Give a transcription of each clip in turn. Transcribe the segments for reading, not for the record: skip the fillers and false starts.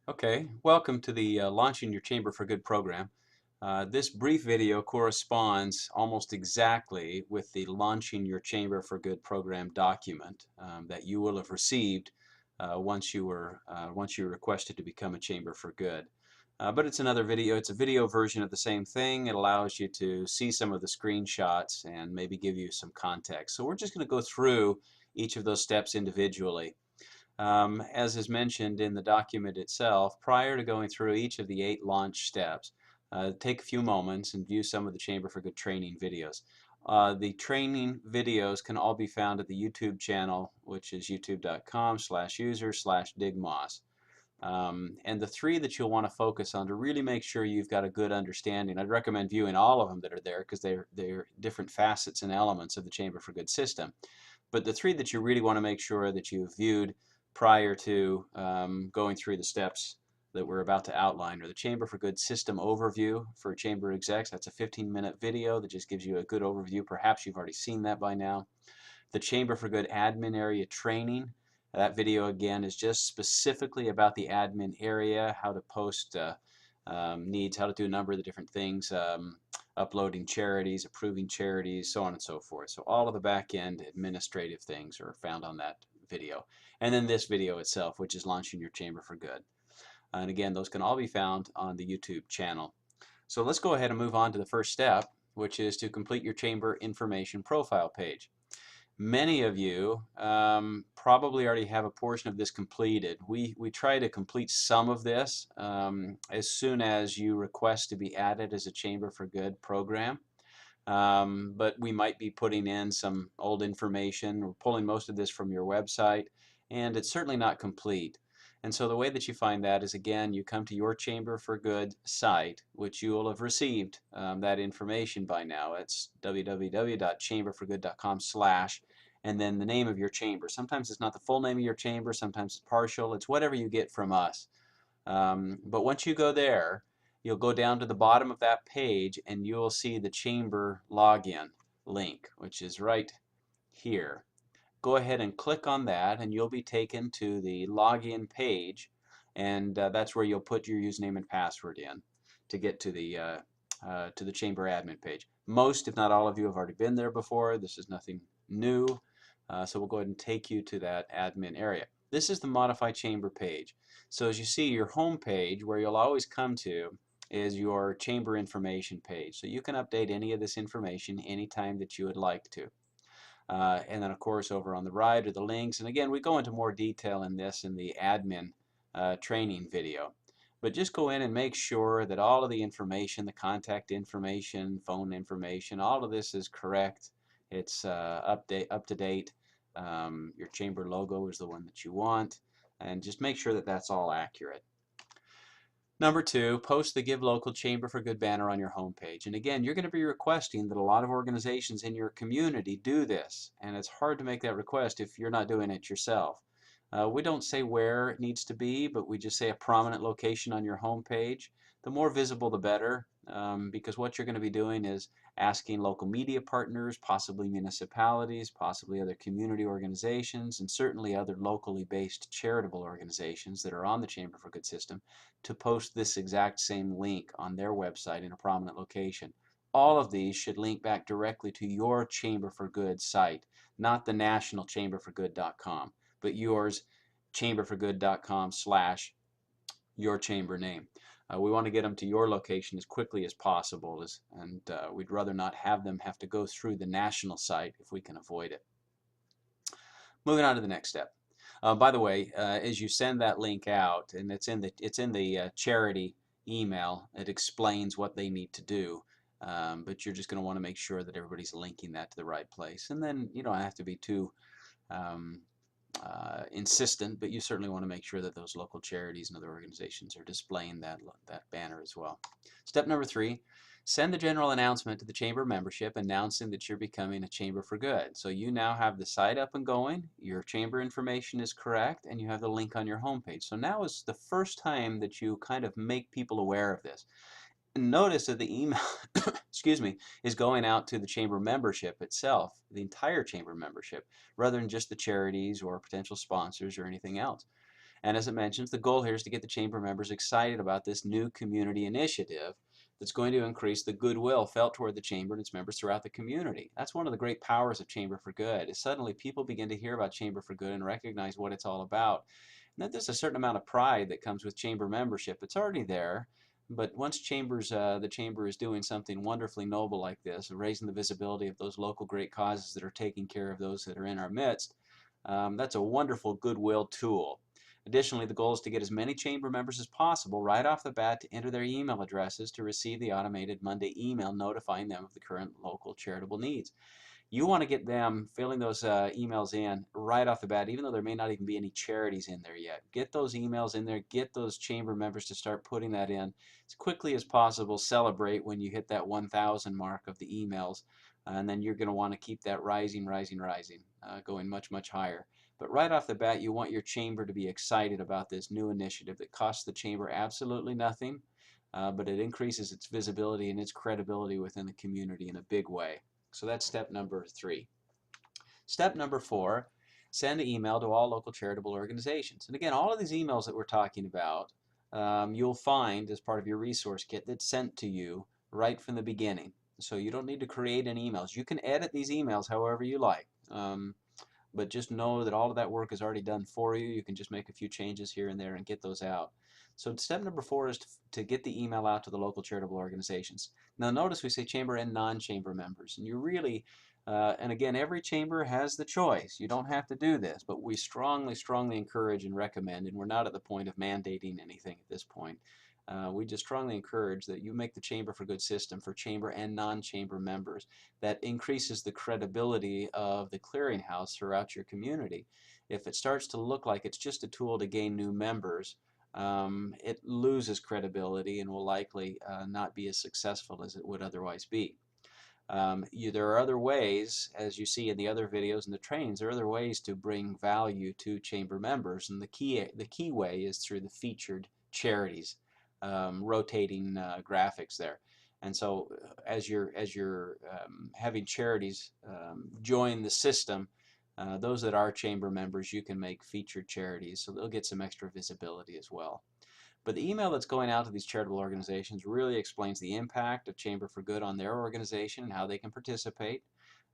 Okay, welcome to the Launching Your Chamber for Good program. This brief video corresponds almost exactly with the Launching Your Chamber for Good program document that you will have received once you requested to become a Chamber for Good. But it's another video. It's a video version of the same thing. It allows you to see some of the screenshots and maybe give you some context. So we're just going to go through each of those steps individually. As is mentioned in the document itself, prior to going through each of the 8 launch steps, take a few moments and view some of the Chamber for Good training videos. The training videos can all be found at the YouTube channel, which is youtube.com/user/digmoz. And the 3 that you'll want to focus on to really make sure you've got a good understanding, I'd recommend viewing all of them that are there because they're different facets and elements of the Chamber for Good system. But the 3 that you really want to make sure that you've viewed prior to going through the steps that we're about to outline are the Chamber for Good system overview for chamber execs. That's a 15-minute video that just gives you a good overview. Perhaps you've already seen that by now. The Chamber for Good admin area training. That video again is just specifically about the admin area, how to post needs, how to do a number of the different things, uploading charities, approving charities, so on and so forth. So all of the back end administrative things are found on that video. And then this video itself, which is Launching Your Chamber for Good. And again, those can all be found on the YouTube channel. So let's go ahead and move on to the first step, which is to complete your chamber information profile page. Many of you probably already have a portion of this completed. We try to complete some of this as soon as you request to be added as a Chamber for Good program. But we might be putting in some old information. We're pulling most of this from your website, and it's certainly not complete. And so the way that you find that is, again, you come to your Chamber for Good site, which you will have received that information by now. It's www.chamberforgood.com/ and then the name of your chamber. Sometimes it's not the full name of your chamber, sometimes it's partial. It's whatever you get from us. But once you go there, you'll go down to the bottom of that page and you'll see the chamber login link, which is right here. Go ahead and click on that and you'll be taken to the login page, and that's where you'll put your username and password in to get to the chamber admin page. Most, if not all of you, have already been there before. This is nothing new. So we'll go ahead and take you to that admin area. This is the Modify Chamber page. So as you see, your home page, where you'll always come to, is your chamber information page. So you can update any of this information anytime that you would like to. And then of course over on the right are the links. And again, we go into more detail in this in the admin training video. But just go in and make sure that all of the information, the contact information, phone information, all of this is correct. It's up to date. Your chamber logo is the one that you want. And just make sure that that's all accurate. Number 2, post the Give Local Chamber for Good banner on your homepage. And again, you're going to be requesting that a lot of organizations in your community do this. And it's hard to make that request if you're not doing it yourself. We don't say where it needs to be, but we just say a prominent location on your homepage. The more visible, the better, because what you're going to be doing is asking local media partners, possibly municipalities, possibly other community organizations, and certainly other locally based charitable organizations that are on the Chamber for Good system to post this exact same link on their website in a prominent location. All of these should link back directly to your Chamber for Good site, not the national chamberforgood.com, but yours, chamberforgood.com/ your chamber name. We want to get them to your location as quickly as possible, and we'd rather not have them have to go through the national site if we can avoid it. Moving on to the next step. By the way, as you send that link out, and it's in the charity email, it explains what they need to do. But you're just going to want to make sure that everybody's linking that to the right place. And then you don't have to be too insistent, but you certainly want to make sure that those local charities and other organizations are displaying that banner as well. Step number 3, send the general announcement to the chamber membership announcing that you're becoming a Chamber for Good. So you now have the site up and going, your chamber information is correct, and you have the link on your homepage. So now is the first time that you kind of make people aware of this. Notice that the email excuse me, is going out to the chamber membership itself, the entire chamber membership, rather than just the charities or potential sponsors or anything else. And as it mentions, the goal here is to get the chamber members excited about this new community initiative that's going to increase the goodwill felt toward the chamber and its members throughout the community. That's one of the great powers of Chamber for Good, is suddenly people begin to hear about Chamber for Good and recognize what it's all about. And that there's a certain amount of pride that comes with chamber membership. It's already there, but once the chamber is doing something wonderfully noble like this, raising the visibility of those local great causes that are taking care of those that are in our midst, that's a wonderful goodwill tool. Additionally, the goal is to get as many chamber members as possible right off the bat to enter their email addresses to receive the automated Monday email notifying them of the current local charitable needs. You want to get them filling those emails in right off the bat, even though there may not even be any charities in there yet. Get those emails in there, get those chamber members to start putting that in as quickly as possible. Celebrate when you hit that 1,000 mark of the emails, and then you're going to want to keep that rising, going much, much higher. But right off the bat, you want your chamber to be excited about this new initiative that costs the chamber absolutely nothing, but it increases its visibility and its credibility within the community in a big way. So that's step number 3. Step number 4, send an email to all local charitable organizations. And again, all of these emails that we're talking about, you'll find as part of your resource kit that's sent to you right from the beginning. So you don't need to create any emails. You can edit these emails however you like. But just know that all of that work is already done for you. You can just make a few changes here and there and get those out. So step number 4 is to get the email out to the local charitable organizations. Now notice we say chamber and non-chamber members, and you really, and again, every chamber has the choice. You don't have to do this, but we strongly, strongly encourage and recommend, and we're not at the point of mandating anything at this point. We just strongly encourage that you make the Chamber for Good system for chamber and non-chamber members. That increases the credibility of the clearinghouse throughout your community. If it starts to look like it's just a tool to gain new members, it loses credibility and will likely not be as successful as it would otherwise be. There are other ways, as you see in the other videos and the trainings, there are other ways to bring value to chamber members, and the key way is through the featured charities, rotating graphics there. And so as you're having charities join the system, those that are chamber members, you can make featured charities, so they'll get some extra visibility as well. But the email that's going out to these charitable organizations really explains the impact of Chamber for Good on their organization and how they can participate.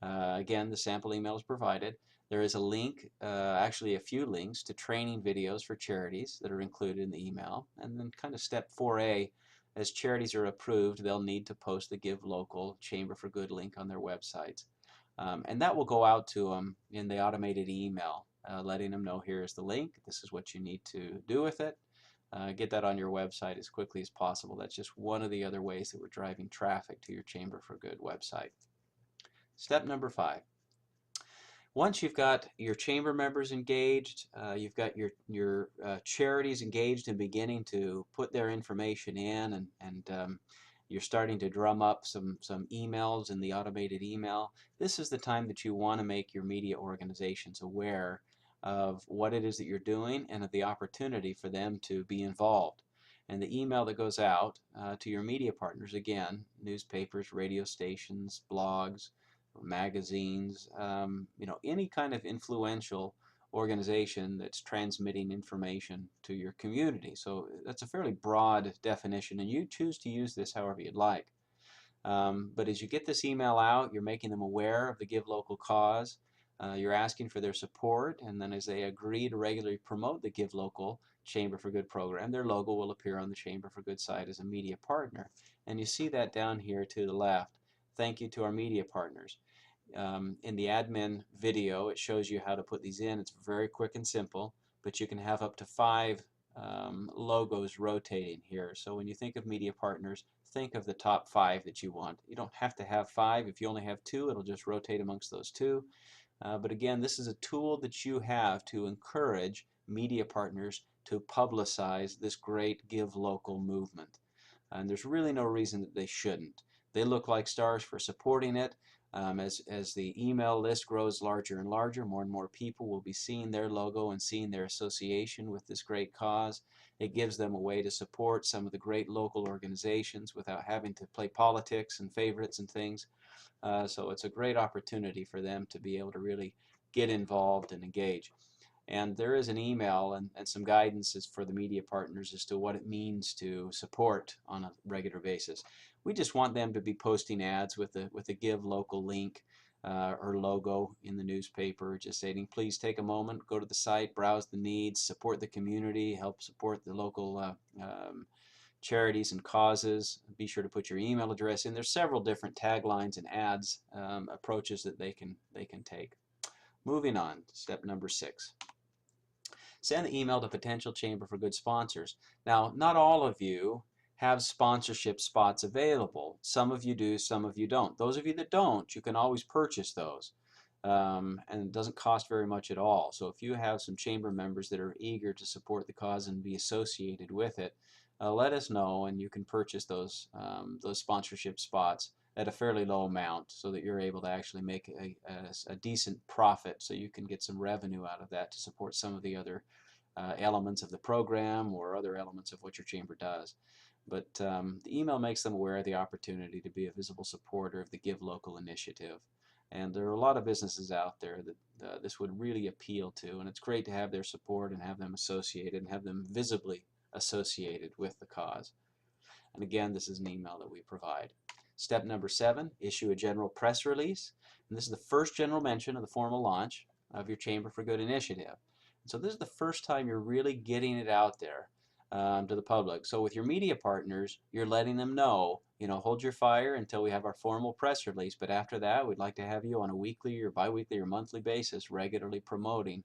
Again, the sample email is provided. There is a link, actually a few links, to training videos for charities that are included in the email. And then kind of step 4A, as charities are approved, they'll need to post the Give Local Chamber for Good link on their websites. And that will go out to them in the automated email, letting them know here's the link, this is what you need to do with it. Get that on your website as quickly as possible. That's just one of the other ways that we're driving traffic to your Chamber for Good website. Step number 5. Once you've got your chamber members engaged, you've got your charities engaged and beginning to put their information in, and you're starting to drum up some emails in the automated email, this is the time that you want to make your media organizations aware of what it is that you're doing and of the opportunity for them to be involved. And the email that goes out to your media partners, again, newspapers, radio stations, blogs, magazines, any kind of influential organization that's transmitting information to your community. So that's a fairly broad definition, and you choose to use this however you'd like. But as you get this email out, you're making them aware of the Give Local cause. You're asking for their support, and then as they agree to regularly promote the Give Local Chamber for Good program, their logo will appear on the Chamber for Good site as a media partner. And you see that down here to the left. Thank you to our media partners. In the admin video, it shows you how to put these in. It's very quick and simple, but you can have up to 5 logos rotating here. So when you think of media partners, think of the top 5 that you want. You don't have to have 5. If you only have 2, it'll just rotate amongst those 2. But again, this is a tool that you have to encourage media partners to publicize this great Give Local movement. And there's really no reason that they shouldn't. They look like stars for supporting it. As the email list grows larger and larger, more and more people will be seeing their logo and seeing their association with this great cause. It gives them a way to support some of the great local organizations without having to play politics and favorites and things. So it's a great opportunity for them to be able to really get involved and engage. And there is an email and some guidance for the media partners as to what it means to support on a regular basis. We just want them to be posting ads with a Give Local link or logo in the newspaper, just stating, please take a moment, go to the site, browse the needs, support the community, help support the local charities and causes. Be sure to put your email address in. There's several different taglines and ads approaches that they can take. Moving on, step number 6. Send the email to potential Chamber for Good sponsors. Now, not all of you have sponsorship spots available. Some of you do, some of you don't. Those of you that don't, you can always purchase those. And it doesn't cost very much at all. So if you have some chamber members that are eager to support the cause and be associated with it, let us know, and you can purchase those sponsorship spots at a fairly low amount so that you're able to actually make a decent profit, so you can get some revenue out of that to support some of the other elements of the program or other elements of what your chamber does. But the email makes them aware of the opportunity to be a visible supporter of the Give Local initiative. And there are a lot of businesses out there that this would really appeal to, and it's great to have their support and have them associated and have them visibly associated with the cause. And again, this is an email that we provide. Step number 7, issue a general press release. And this is the first general mention of the formal launch of your Chamber for Good initiative. So this is the first time you're really getting it out there to the public. So with your media partners, you're letting them know, hold your fire until we have our formal press release, but after that, we'd like to have you on a weekly or biweekly or monthly basis regularly promoting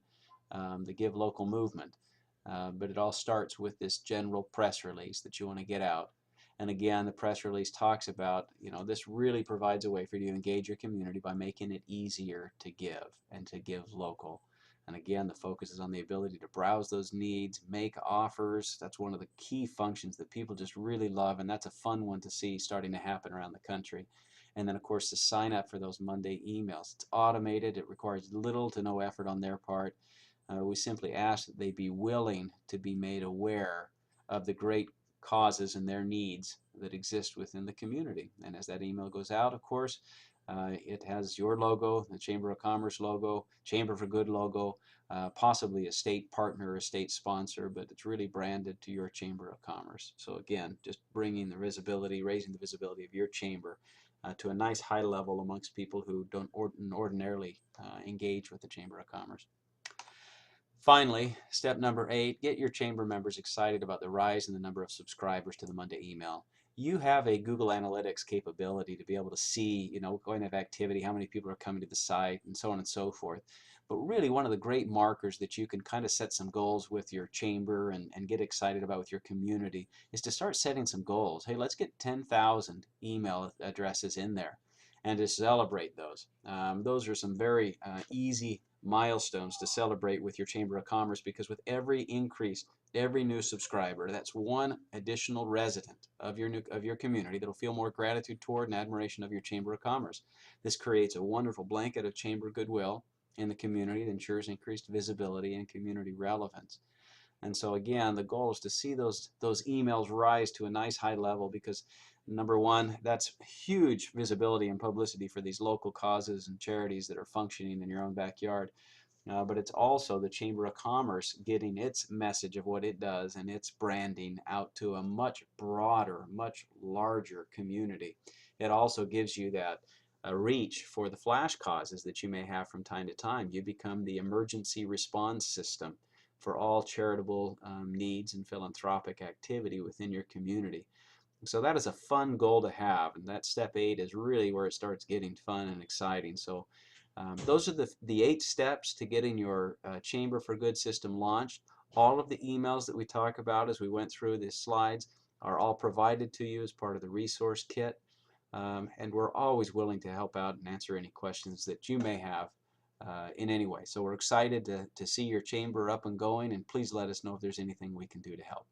the Give Local movement. But it all starts with this general press release that you want to get out. And again, the press release talks about, this really provides a way for you to engage your community by making it easier to give and to give local. And again, the focus is on the ability to browse those needs, make offers. That's one of the key functions that people just really love, and that's a fun one to see starting to happen around the country. And then, of course, to sign up for those Monday emails. It's automated. It requires little to no effort on their part. We simply ask that they be willing to be made aware of the great causes and their needs that exist within the community. And as that email goes out, of course, it has your logo, the Chamber of Commerce logo, Chamber for Good logo, possibly a state partner or a state sponsor, but it's really branded to your Chamber of Commerce. So again, just bringing the visibility, raising the visibility of your chamber to a nice high level amongst people who don't ordinarily engage with the Chamber of Commerce. Finally, step number 8, get your chamber members excited about the rise in the number of subscribers to the Monday email. You have a Google Analytics capability to be able to see, going of activity, how many people are coming to the site, and so on and so forth. But really, one of the great markers that you can kind of set some goals with your chamber and get excited about with your community is to start setting some goals. Hey, let's get 10,000 email addresses in there and to celebrate those. Those are some very easy milestones to celebrate with your Chamber of Commerce, because with every increase, every new subscriber, that's one additional resident of your community that'll feel more gratitude toward and admiration of your Chamber of Commerce. This creates a wonderful blanket of chamber goodwill in the community that ensures increased visibility and community relevance. And so again, the goal is to see those emails rise to a nice high level, because number one, that's huge visibility and publicity for these local causes and charities that are functioning in your own backyard. But it's also the Chamber of Commerce getting its message of what it does and its branding out to a much broader, much larger community. It also gives you that reach for the flash causes that you may have from time to time. You become the emergency response system for all charitable needs and philanthropic activity within your community. So that is a fun goal to have, and that step 8 is really where it starts getting fun and exciting. So those are the 8 steps to getting your Chamber for Good system launched. All of the emails that we talk about as we went through these slides are all provided to you as part of the resource kit, and we're always willing to help out and answer any questions that you may have in any way. So we're excited to see your chamber up and going, and please let us know if there's anything we can do to help.